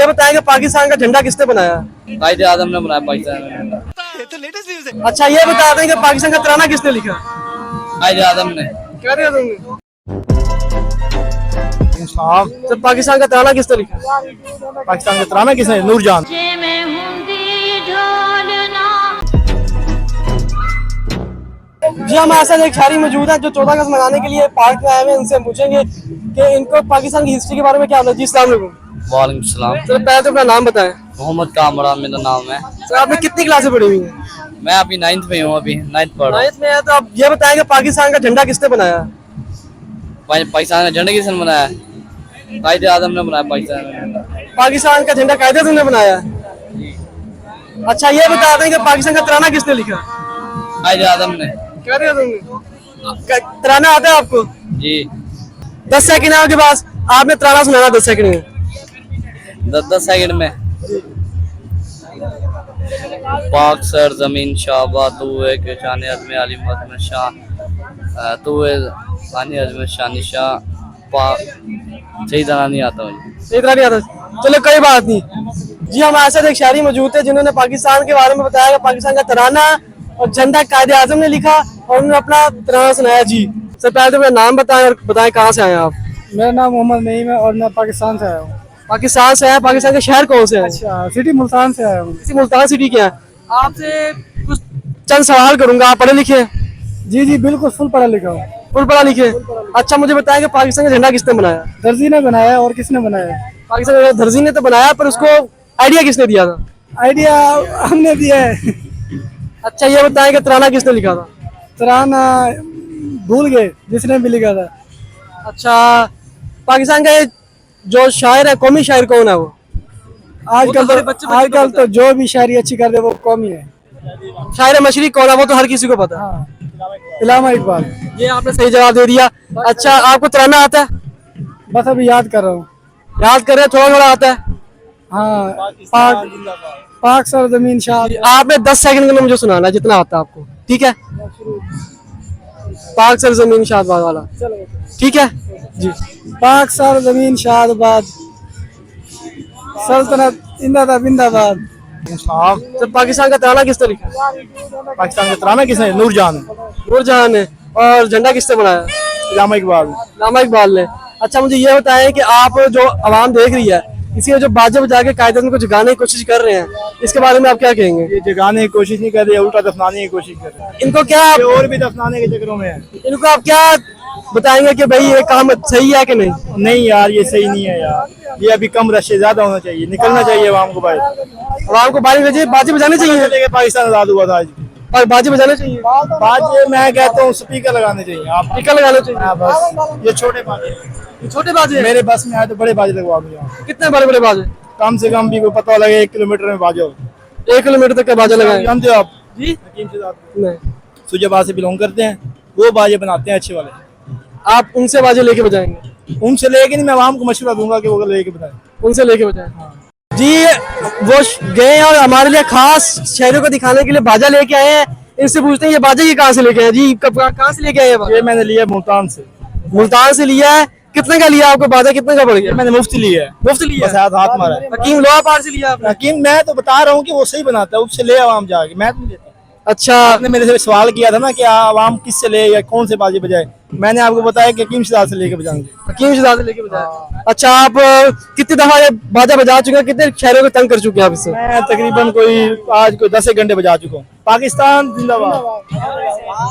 ये बताएं कि पाकिस्तान का झंडा किसने बनाया? कायदे आजम ने बनाया पाकिस्तान में झंडा। ये तो लेटेस्ट न्यूज़ है। अच्छा ये बता दें कि पाकिस्तान का तराना किसने लिखा? कायदे आजम ने। क्या दिया तुमने? तो पाकिस्तान का तराना किसने लिखा? पाकिस्तान का तराना किसने? नूरजान। जी हमारे साथ एक शायरी मौजूद है जो 14 अगस्त मनाने के लिए पार्क में आए हुए हैं। इनसे पूछेंगे कि इनको पाकिस्तान की हिस्ट्री के बारे में क्या पता। जी अस्सलाम वालेकुम। वालेकुम सलाम। तो पहले तो अपना नाम बताएं। मोहम्मद कामरान मेरा नाम है। तो आपने कितनी क्लासें पढ़ी हुई हैं? मैं अभी 9th में हूँ, अभी 9th पढ़ रहा हूँ। 9th में है। तो आप ये बताएं कि पाकिस्तान का झंडा किसने बनाया? पाकिस्तान का झंडा किसने बनाया? कायदे आजम ने बनाया पाकिस्तान में झंडा। पाकिस्तान का झंडा कायदे आज़म ने बनाया। अच्छा ये बता दें कि पाकिस्तान का तराना किसने लिखा? कायदे आजम ने। क्या दिया तुमने? तराना आता है आपको? जी 10 सेकंड है आपके पास, आपने तराना सुनाना 10 सेकंड में। 10 सेकंड में। पाक सर जमीन शाहबा तू है कि शान अज़म अली मदन शाह तू है शान अज़म शानी शाह पाक। सही तरह नहीं आता मुझे। सही तरह नहीं आता। चलो कोई बात नहीं। जी हमारे साथ एक शायरी मौजूद है जिन्होंने पाकिस्तान के बारे में बताया कि पाकिस्तान का तराना और झंडा कायदे आजम ने लिखा और उन्होंने अपना तराना सुनाया। जी सर पहले तो मेरा नाम बताएं और बताएं कहाँ से आए आप? मेरा नाम मोहम्मद नईम है और मैं पाकिस्तान से आया हूँ। पाकिस्तान से आए। पाकिस्तान के शहर कौन से है? अच्छा, सिटी मुल्तान से आया हूँ। किसी मुल्तान सिटी के हैं। आपसे कुछ चंद सवाल करूंगा, आप पढ़े लिखे हैं? जी जी बिल्कुल फुल पढ़ा लिखा हूँ। फुल पढ़ा लिखे। अच्छा मुझे बताएं कि पाकिस्तान का झंडा किसने बनाया? दर्जी ने बनाया और किसने बनाया? पाकिस्तान का दर्जी ने तो बनाया, पर उसको आइडिया किसने दिया था? आइडिया हमने दिया है। अच्छा ये बताएं कि तराना किसने लिखा था? तराना भूल गए जिसने भी लिखा था। अच्छा पाकिस्तान का ये जो शायर है, कौमी शायर कौन है वो? आजकल तो जो भी शायरी अच्छी कर दे वो कौमी है। शायर मशरिक कौन है वो तो हर किसी को पता है। हाँ, इलामा इकबाल। ये आपने सही जवाब दे दिया। अच्छा आपको तराना आता है? बस अभी याद कर रहा हूँ। याद कर रहे हैं? थोड़ा थोड़ा आता है। हाँ, पाक सर जमीन शाह। आपने 10 सेकंड के अंदर मुझे सुनाना है जितना आता है आपको, ठीक है? पाक सर जमीन शाहबाद वाला, ठीक है जी। पाक सर जमीन शाहबाद सल्तनत जिंदाबाद जिंदाबाद। तो पाकिस्तान का तराना किसने लिखा? पाकिस्तान का तराना किसने? नूरजान। नूरजहां ने। और झंडा किसने बनाया? इलामा इकबाल। इलामा इकबाल ने। अच्छा मुझे ये बताएं कि आप जो आवाम देख रही है इसी जो बाजे बजा के कायदे को जगाने की कोशिश कर रहे हैं, इसके बारे में आप क्या कहेंगे? ये जगाने की कोशिश नहीं कर रहे, उल्टा दफनाने की कोशिश कर रहे हैं। इनको क्या और भी दफनाने के चक्करों में है। इनको आप क्या बताएंगे कि भाई ये काम सही है कि नहीं? नहीं यार ये सही नहीं है यार, ये अभी कम रश से ज्यादा होना चाहिए, निकलना चाहिए आवाम को बाहर। आवाम को बाजी बजानी चाहिए। पाकिस्तान आजाद हुआ था आज भी। और बाजी बजानी चाहिए। बाजे मैं कहता हूँ स्पीकर लगाने चाहिए। आप स्पीकर लगाना चाहिए। हाँ, बस ये छोटे बाजे, छोटे बाजे मेरे बस में आए तो बड़े बाजे लगवा दो यार। कितने बड़े बड़े बाजे? कम से कम भी कोई पता लगे 1 किलोमीटर में बाजे हो। 1 किलोमीटर तक के बाजे लगाए। जानते हो आप जी नहीं। सुजाबाद से बिलोंग करते हैं, वो बाजे बनाते हैं अच्छे वाले। आप उनसे बाजे लेके बजाएंगे? उनसे लेके नहीं, मैं आवाम को मशवरा दूंगा कि वो लेके बताएं। उनसे लेके बजाएं। जी वो गए और हमारे लिए खास शहरों को दिखाने के लिए बाजा लेके आए हैं। इनसे पूछते हैं ये बाजा ये कहाँ से लेके आए? जी कहाँ से लेके आए? ये मैंने लिया मुल्तान से। मुल्तान से लिया है। कितने का लिया आपको बाजा? कितने का पड़ गया? मैंने मुफ्त लिया है। मुफ्त लिया बस हाथ मारा है। हकीम लोहा पार से लिया आपने? हकीम मैं तो बता रहा हूँ कि वो सही बनाता है, उससे ले आवाम जाके, मैं तो नहीं लेता। अच्छा आपने मेरे से सवाल किया था ना कि आवाम किससे ले या कौन से बाजे बजाए, मैंने आपको बताया कि हकीम शहजाद से लेके बजाएंगे। हकीम शहजाद से लेके बजाए। अच्छा आप कितनी दफा ये बाजा बजा चुके हैं? कितने शहरों को तंग कर चुके हैं आप इससे? मैं तकरीबन कोई आज कोई 10 घंटे बजा चुका हूँ। पाकिस्तान जिंदाबाद।